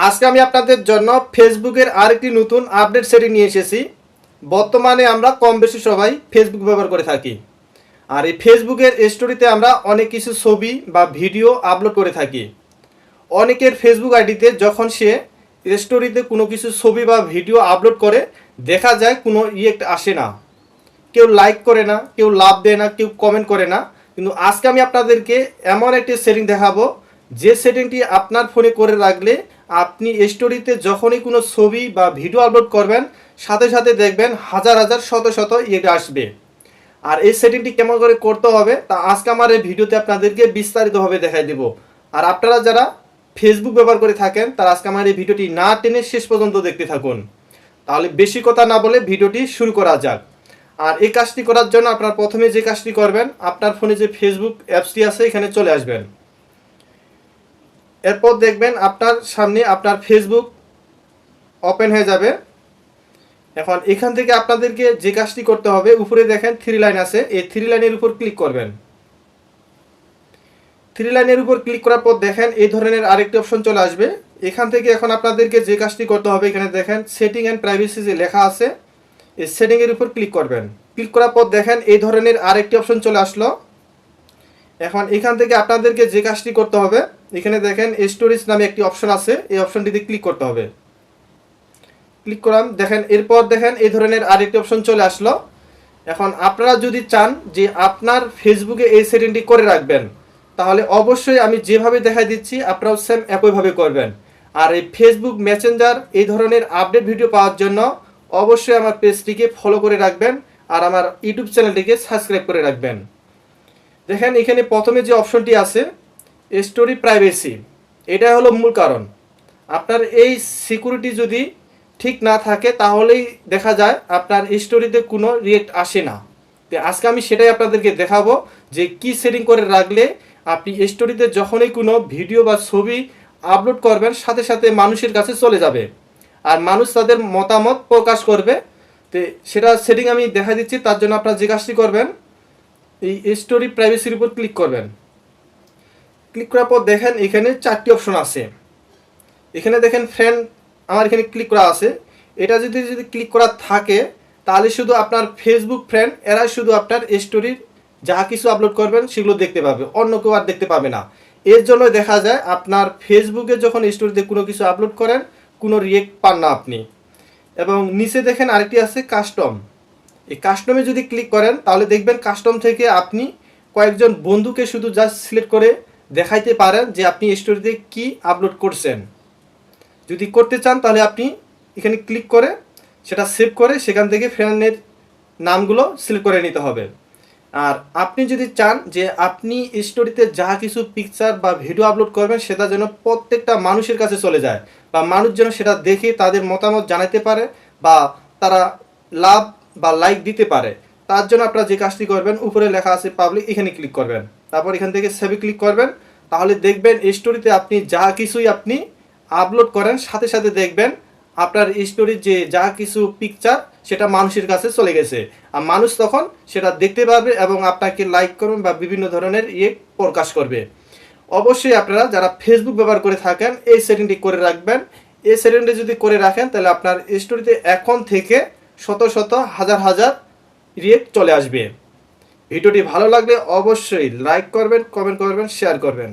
আজকে আমি আপনাদের জন্য ফেসবুকের আরেকটি নতুন আপডেট সেটিং নিয়ে এসেছি। বর্তমানে আমরা কম বেশি সবাই ফেসবুক ব্যবহার করে থাকি। আর এই ফেসবুকের স্টোরিতে আমরা অনেক কিছু ছবি বা ভিডিও আপলোড করে থাকি। অনেকের ফেসবুক আইডিতে যখন সে স্টোরিতে কোনো কিছু ছবি বা ভিডিও আপলোড করে দেখা যায় কোনো রিয়েক্ট আসে না, কেউ লাইক করে না, কেউ লাভ দেয় না, কেউ কমেন্ট করে না। কিন্তু আজকে আমি আপনাদেরকে এমন একটি সেটিং দেখাবো যে সেটিংটি আপনার ফোনে করে রাখলে আপনি স্টোরিতে যখনই কোনো ছবি বা ভিডিও আপলোড করবেন সাথে সাথে দেখবেন হাজার হাজার শত শত এটা আসবে। আর এই সেটিংটি কেমন করে করতে হবে তা আজকে আমার এই ভিডিওতে আপনাদেরকে বিস্তারিতভাবে দেখাই দেব। আর আপনারা যারা ফেসবুক ব্যবহার করে থাকেন তারা আজকে আমার এই ভিডিওটি না টেনে শেষ পর্যন্ত দেখতে থাকুন। তাহলে বেশি কথা না বলে ভিডিওটি শুরু করা যাক। আর এই কাজটি করার জন্য আপনার প্রথমে যে কাজটি করবেন, আপনার ফোনে যে ফেসবুক অ্যাপসটি আছে এখানে চলে আসবেন। এরপর দেখবেন আপনার সামনে আপনার ফেসবুক ওপেন হয়ে যাবে। এখন এখান থেকে আপনাদেরকে যে কাজটি করতে হবে, উপরে দেখেন থ্রি লাইন আছে, এই থ্রি লাইনের উপর ক্লিক করবেন। থ্রি লাইনের উপর ক্লিক করার পর দেখেন এই ধরনের আরেকটি অপশন চলে আসবে। এখান থেকে এখন আপনাদেরকে যে কাজটি করতে হবে, এখানে দেখেন সেটিং অ্যান্ড প্রাইভেসি যে লেখা আছে এই সেটিংয়ের উপর ক্লিক করবেন। ক্লিক করার পর দেখেন এই ধরনের আরেকটি অপশন চলে আসলো। এখন এখান থেকে আপনাদেরকে যে কাজটি করতে হবে, এখানে দেখেন স্টোরেজ নামে একটি অপশন আছে, এই অপশনটিতে ক্লিক করতে হবে। ক্লিক করলাম, দেখেন এরপর দেখেন এই ধরনের আরেকটি অপশন চলে আসলো। এখন আপনারা যদি চান যে আপনার ফেসবুকে এই সেটিংটি করে রাখবেন তাহলে অবশ্যই আমি যেভাবে দেখাই দিচ্ছি আপনারাও সেম একইভাবে করবেন। আর এই ফেসবুক মেসেঞ্জার এই ধরনের আপডেট ভিডিও পাওয়ার জন্য অবশ্যই আমার পেজটিকে ফলো করে রাখবেন আর আমার ইউটিউব চ্যানেলটিকে সাবস্ক্রাইব করে রাখবেন। দেখেন এখানে প্রথমে যে অপশনটি আছে স্টোরি প্রাইভেসি, এটা হলো মূল কারণ। আপনার এই সিকিউরিটি যদি ঠিক না থাকে তাহলেই দেখা যায় আপনার স্টোরিতে কোনো রিয়েক্ট আসে না। তো আজকে আমি সেটাই আপনাদেরকে দেখাবো যে কি সেটিং করে রাখলে আপনি স্টোরিতে যখনই কোনো ভিডিও বা ছবি আপলোড করবেন সাথে সাথে মানুষের কাছে চলে যাবে আর মানুষ তাদের মতামত প্রকাশ করবে। তো সেটা সেটিং আমি দেখা দিচ্ছি। তার জন্য আপনারা যে কাজটি করবেন, এই স্টোরি প্রাইভেসির উপর ক্লিক করবেন। ক্লিক করার পর দেখেন এখানে চারটি অপশন আছে। এখানে দেখেন ফ্রেন্ড আমার এখানে ক্লিক করা আছে। এটা যদি ক্লিক করা থাকে তাহলে শুধু আপনার ফেসবুক ফ্রেন্ড এরা শুধু আপনার স্টোরির যা কিছু আপলোড করবেন সেগুলো দেখতে পাবে, অন্য কেউ আর দেখতে পাবে না। এর জন্য দেখা যায় আপনার ফেসবুকে যখন স্টোরিতে কোনো কিছু আপলোড করেন কোনো রিয়েক্ট পান না আপনি। এবং নিচে দেখেন আরেকটি আছে কাস্টম, এই কাস্টমে যদি ক্লিক করেন তাহলে দেখবেন কাস্টম থেকে আপনি কয়েকজন বন্ধুকে শুধু জাস্ট সিলেক্ট করে দেখাইতে পারেন যে আপনি স্টোরিতে কি আপলোড করছেন। যদি করতে চান তাহলে আপনি এখানে ক্লিক করে সেটা সেভ করে সেখান থেকে ফ্রেন্ডের নামগুলো সিলেক্ট করে নিতে হবে। আর আপনি যদি চান যে আপনি স্টোরিতে যা কিছু পিকচার বা ভিডিও আপলোড করবেন সেটা যেন প্রত্যেকটা মানুষের কাছে চলে যায় বা মানুষ যেন সেটা দেখে তাদের মতামত জানাতে পারে বা তারা লাভ বা লাইক দিতে পারে, তার জন্য আপনারা যে কাজটি করবেন উপরে লেখা আছে পাবলিক, এখানে ক্লিক করবেন। তারপর এখান থেকে সেভে ক্লিক করবেন। তাহলে দেখবেন স্টোরিতে আপনি যা কিছুই আপনি আপলোড করেন সাথে সাথে দেখবেন আপনার স্টোরির যে যা কিছু পিকচার সেটা মানুষের কাছে চলে গেছে আর মানুষ তখন সেটা দেখতে পারবে এবং আপনাকে লাইক করবেন বা বিভিন্ন ধরনের প্রকাশ করবে। অবশ্যই আপনারা যারা ফেসবুক ব্যবহার করে থাকেন এই সেটিংটি করে রাখবেন। এই সেটিংটি যদি করে রাখেন তাহলে আপনার স্টোরিতে এখন থেকে শত শত হাজার হাজার রিয়েক্ট চলে আসবে। ভিডিওটি ভালো লাগলে অবশ্যই লাইক করবেন, কমেন্ট করবেন, শেয়ার করবেন।